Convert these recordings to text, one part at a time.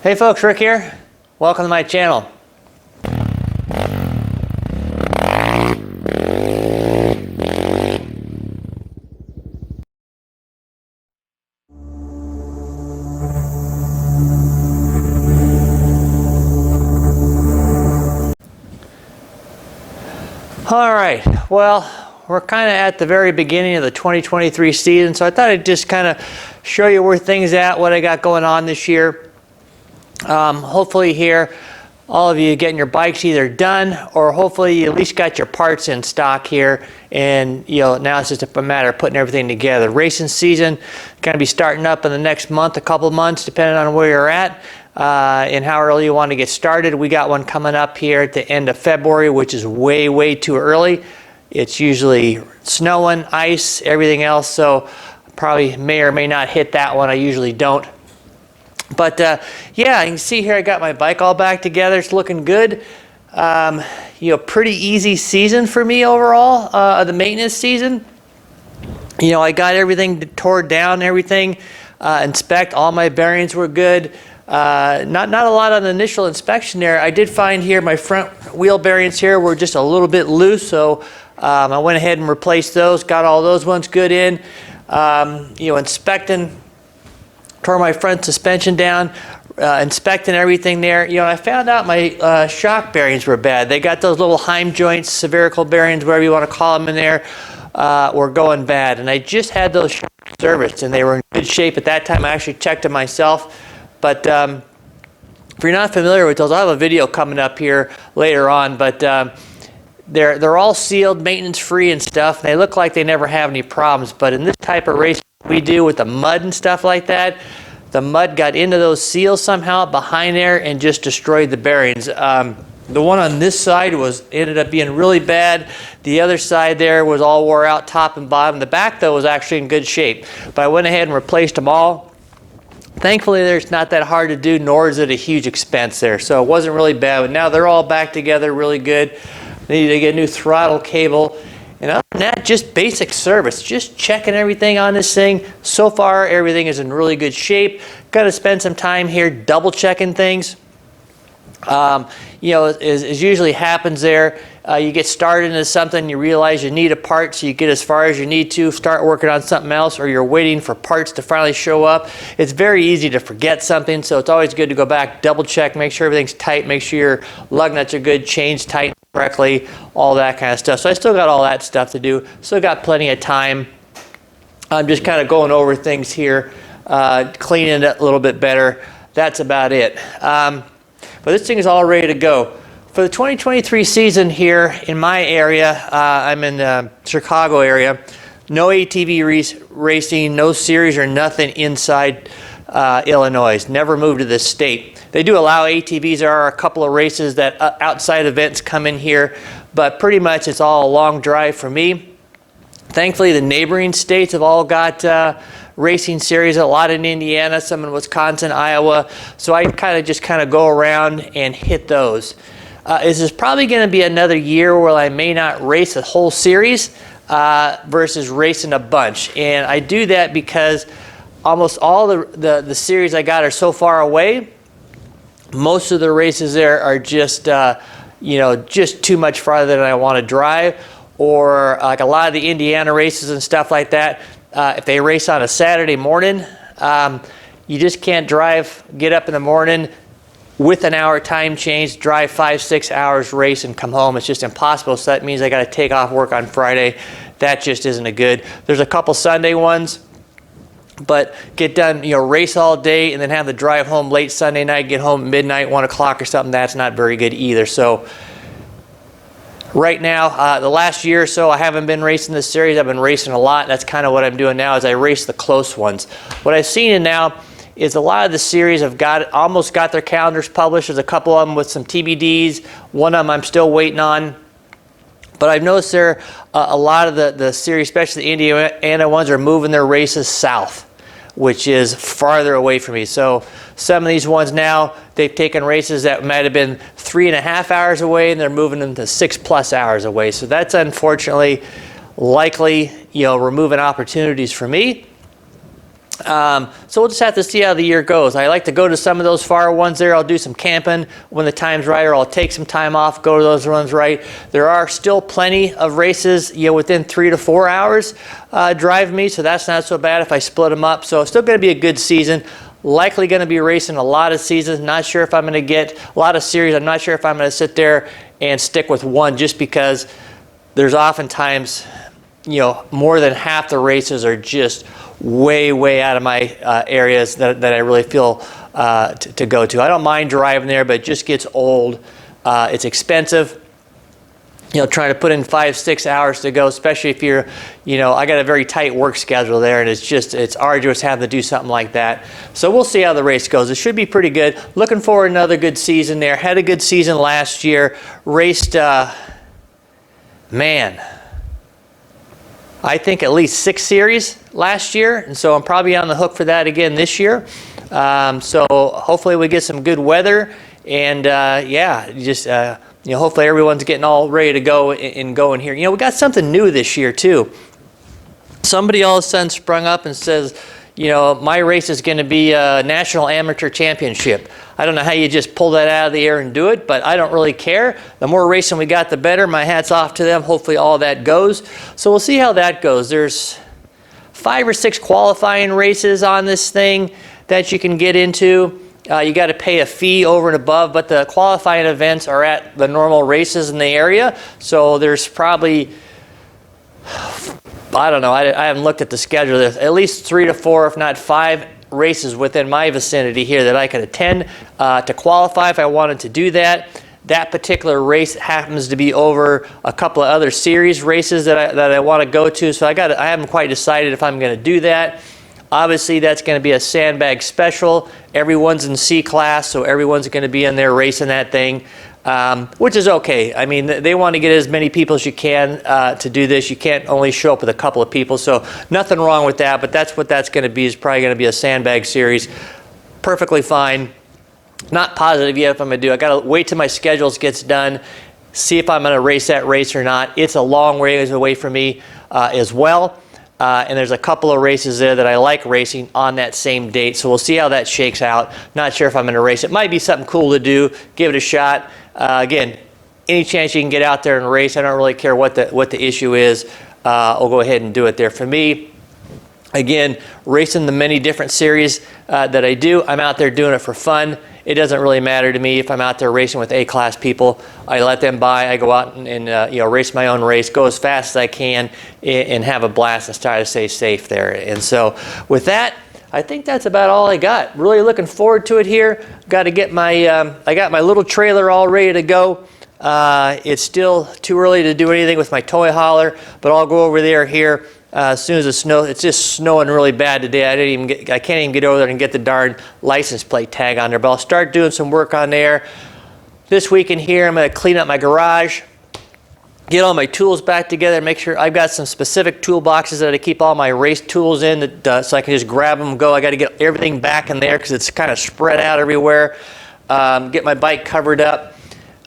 Hey folks, Rick here. Welcome to my channel. All right, well, we're kind of at the very beginning of the 2023 season, so I thought I'd just kind of show you where things at, what I got going on this year. Hopefully here, all of you getting your bikes either done, or hopefully you at least got your parts in stock here, and now it's just a matter of putting everything together. Racing season going to be starting up in the next month, a couple months, depending on where you're at. And how early you want to get started. We got one coming up here at the end of February, which is way too early. It's usually snowing, ice, everything else, so probably may or may not hit that one. I usually don't. But yeah, you can see here I got my bike all back together. It's looking good. Pretty easy season for me overall, the maintenance season. I got everything tore down, everything, inspect, all my bearings were good. Not a lot on the initial inspection there. I did find here my front wheel bearings here were just a little bit loose, so I went ahead and replaced those, got all those ones good in. Inspecting, tore my front suspension down, inspecting everything there. I found out my shock bearings were bad. They got those little Heim joints, spherical bearings, whatever you want to call them in there, were going bad. And I just had those serviced, and they were in good shape at that time. I actually checked them myself. But if you're not familiar with those, I'll have a video coming up here later on. But they're all sealed, maintenance-free and stuff. And they look like they never have any problems. But in this type of race we do with the mud and stuff like that, the mud got into those seals somehow behind there and just destroyed the bearings. The one on this side ended up being really bad. The other side there was all wore out, top and bottom. The back, though, was actually in good shape. But I went ahead and replaced them all. Thankfully, it's not that hard to do, nor is it a huge expense there. So it wasn't really bad. But now they're all back together really good. They need to get a new throttle cable. And other than that, just basic service. Just checking everything on this thing. So far, everything is in really good shape. Got to spend some time here double checking things. As usually happens there, you get started into something, you realize you need a part, so you get as far as you need to, start working on something else, or you're waiting for parts to finally show up. It's very easy to forget something, so it's always good to go back, double check, make sure everything's tight, make sure your lug nuts are good, chains tight correctly, all that kind of stuff. So I still got all that stuff to do, still got plenty of time. I'm just kind of going over things here, cleaning it a little bit better. That's about it. But this thing is all ready to go. For the 2023 season here in my area, I'm in the Chicago area, no ATV racing, no series or nothing inside Illinois. Never moved to this state. They do allow ATVs. There are a couple of races that outside events come in here, but pretty much it's all a long drive for me. Thankfully, the neighboring states have all got racing series, a lot in Indiana, some in Wisconsin, Iowa. So I just go around and hit those. This is probably going to be another year where I may not race a whole series versus racing a bunch. And I do that because almost all the series I got are so far away. Most of the races there are just just too much farther than I want to drive. Or like a lot of the Indiana races and stuff like that, if they race on a Saturday morning, you just can't get up in the morning with an hour time change, drive 5-6 hours, race, and come home. It's just impossible. So that means I got to take off work on Friday. That just isn't good. There's a couple Sunday ones, but get done, race all day and then have to drive home late Sunday night, get home at midnight, 1 o'clock or something. That's not very good either. So right now, the last year or so, I haven't been racing this series. I've been racing a lot. That's kind of what I'm doing now, is I race the close ones. What I've seen now is a lot of the series have almost got their calendars published. There's a couple of them with some TBDs. One of them I'm still waiting on. But I've noticed there a lot of the series, especially the Indiana ones, are moving their races south, which is farther away from me. So some of these ones now, they've taken races that might have been 3.5 hours away, and they're moving them to 6+ hours away. So that's unfortunately likely, removing opportunities for me. So we'll just have to see how the year goes. I like to go to some of those far ones there. I'll do some camping when the time's right, or I'll take some time off, go to those runs right. There are still plenty of races, within 3 to 4 hours drive me, so that's not so bad if I split them up. So it's still going to be a good season. Likely going to be racing a lot of seasons. Not sure if I'm going to get a lot of series. I'm not sure if I'm going to sit there and stick with one, just because there's oftentimes, more than half the races are just way out of my areas that I really feel to go to. I don't mind driving there, but it just gets old. It's expensive. Trying to put in 5-6 hours to go, especially if you're, I got a very tight work schedule there, and it's arduous having to do something like that. So we'll see how the race goes. It should be pretty good. Looking forward to another good season there. Had a good season last year. Raced, I think at least 6 series last year, and so I'm probably on the hook for that again this year. So hopefully we get some good weather, and hopefully everyone's getting all ready to go and going here. We got something new this year too. Somebody all of a sudden sprung up and says, my race is going to be a national amateur championship. I don't know how you just pull that out of the air and do it, but I don't really care. The more racing we got, the better. My hat's off to them. Hopefully all that goes. So we'll see how that goes. There's 5 or 6 qualifying races on this thing that you can get into. You got to pay a fee over and above, but the qualifying events are at the normal races in the area. So there's probably, I don't know, I haven't looked at the schedule. There's at least 3 to 4, if not 5 races within my vicinity here that I could attend to qualify if I wanted to do that. That particular race happens to be over a couple of other series races that I want to go to. So I haven't quite decided if I'm going to do that. Obviously, that's going to be a sandbag special. Everyone's in C class, so everyone's going to be in there racing that thing, which is okay. I mean, they want to get as many people as you can to do this. You can't only show up with a couple of people, so nothing wrong with that, but that's what that's going to be. Is probably going to be a sandbag series. Perfectly fine. Not positive yet if I'm going to do it. I got to wait till my schedule gets done, see if I'm going to race that race or not. It's a long ways away from me as well. And there's a couple of races there that I like racing on that same date. So we'll see how that shakes out. Not sure if I'm going to race. It might be something cool to do. Give it a shot. Again, any chance you can get out there and race, I don't really care what the issue is. I'll go ahead and do it there. For me, again, racing the many different series that I do, I'm out there doing it for fun. It doesn't really matter to me if I'm out there racing with A-class people. I let them by. I go out and race my own race, go as fast as I can, and have a blast and try to stay safe there. And so with that, I think that's about all I got. Really looking forward to it here. Got to get my, I got my little trailer all ready to go. It's still too early to do anything with my toy hauler, but I'll go over there here as soon as it snows. It's just snowing really bad today. I can't even get over there and get the darn license plate tag on there, but I'll start doing some work on there. This weekend here, I'm going to clean up my garage, get all my tools back together, make sure I've got some specific toolboxes that I keep all my race tools in so I can just grab them and go. I got to get everything back in there because it's kind of spread out everywhere. Get my bike covered up.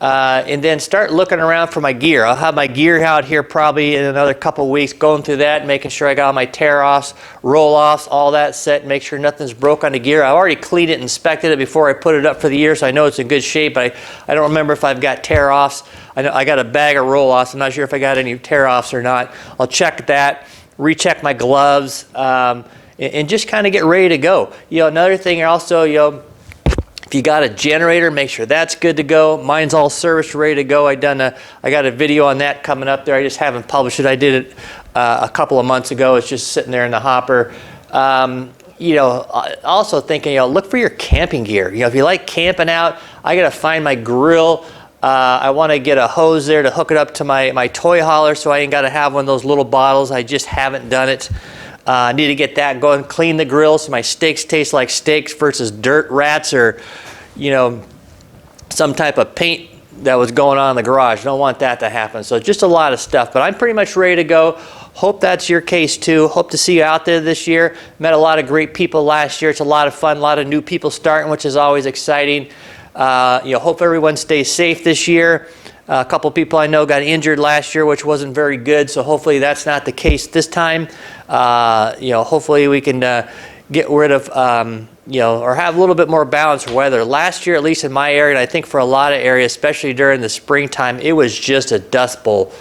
And then start looking around for my gear. I'll have my gear out here probably in another couple of weeks, going through that, making sure I got all my tear-offs, roll-offs, all that set, make sure nothing's broke on the gear. I already cleaned it and inspected it before I put it up for the year, so I know it's in good shape. I don't remember if I've got tear-offs. I know I got a bag of roll-offs. I'm not sure if I got any tear-offs or not. I'll check that, recheck my gloves, and just kind of get ready to go. Another thing also, if you got a generator, make sure that's good to go. Mine's all serviced, ready to go. I got a video on that coming up there. I just haven't published it. I did it a couple of months ago. It's just sitting there in the hopper. Also thinking, look for your camping gear. If you like camping out, I got to find my grill. I want to get a hose there to hook it up to my toy hauler, so I ain't got to have one of those little bottles. I just haven't done it. I need to get that going, clean the grill so my steaks taste like steaks versus dirt rats or, some type of paint that was going on in the garage. Don't want that to happen. So just a lot of stuff, but I'm pretty much ready to go. Hope that's your case too. Hope to see you out there this year. Met a lot of great people last year. It's a lot of fun, a lot of new people starting, which is always exciting. Hope everyone stays safe this year. A couple people I know got injured last year, which wasn't very good, so hopefully that's not the case this time. Hopefully we can get rid of, you know, or have a little bit more balanced weather. Last year, at least in my area, and I think for a lot of areas, especially during the springtime, it was just a dust bowl.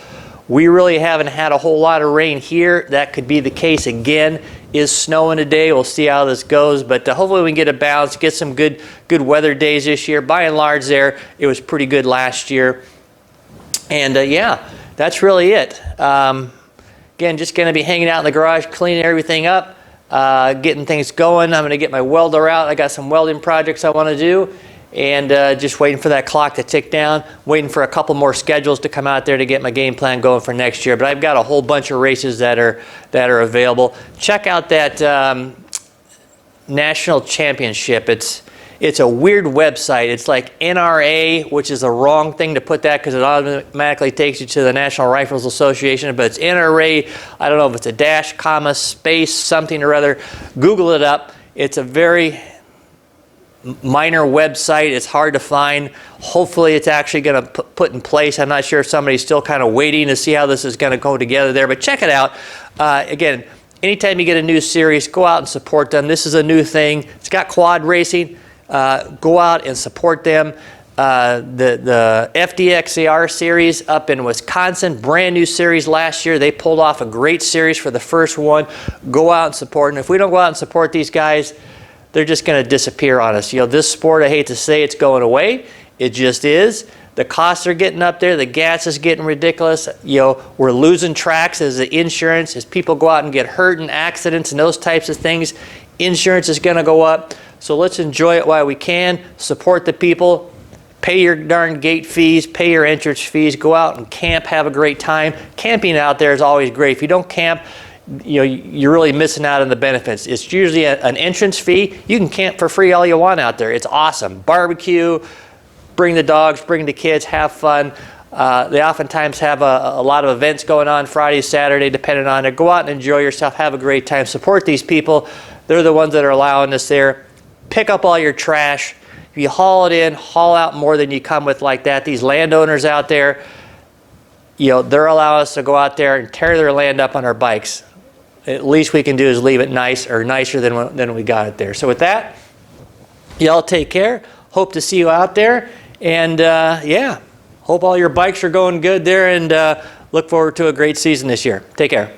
We really haven't had a whole lot of rain here. That could be the case again. Is snowing today. We'll see how this goes, but hopefully we can get a balance, get some good weather days this year. By and large there, it was pretty good last year. And yeah, that's really it. Again, just going to be hanging out in the garage, cleaning everything up, getting things going. I'm going to get my welder out. I got some welding projects I want to do. And just waiting for that clock to tick down, waiting for a couple more schedules to come out there to get my game plan going for next year. But I've got a whole bunch of races that are available. Check out that national championship. It's a weird website. It's like NRA, which is the wrong thing to put that because it automatically takes you to the National Rifles Association. But it's NRA. I don't know if it's a dash, comma, space, something or other. Google it up. It's a very minor website. It's hard to find. Hopefully it's actually going to put in place. I'm not sure if somebody's still kind of waiting to see how this is going to go together there, but check it out. Again, anytime you get a new series, go out and support them. This is a new thing. It's got quad racing. Go out and support them. The FDXAR series up in Wisconsin, brand new series last year. They pulled off a great series for the first one. Go out and support them. If we don't go out and support these guys, they're just going to disappear on us. You know, this sport, I hate to say it's going away. It just is. The costs are getting up there. The gas is getting ridiculous. You know, we're losing tracks as the insurance, as people go out and get hurt in accidents and those types of things. Insurance is going to go up. So let's enjoy it while we can. Support the people. Pay your darn gate fees. Pay your entrance fees. Go out and camp. Have a great time. Camping out there is always great. If you don't camp, you know, you're really missing out on the benefits. It's usually an entrance fee. You can camp for free all you want out there. It's awesome. Barbecue, bring the dogs, bring the kids, have fun. They oftentimes have a lot of events going on Friday, Saturday, depending on it. Go out and enjoy yourself. Have a great time. Support these people. They're the ones that are allowing us there. Pick up all your trash. If you haul it in, haul out more than you come with like that. These landowners out there, you know, they're allowing us to go out there and tear their land up on our bikes. At least we can do is leave it nice or nicer than we got it there. So with that, y'all take care. Hope to see you out there. And yeah, hope all your bikes are going good there, and look forward to a great season this year. Take care.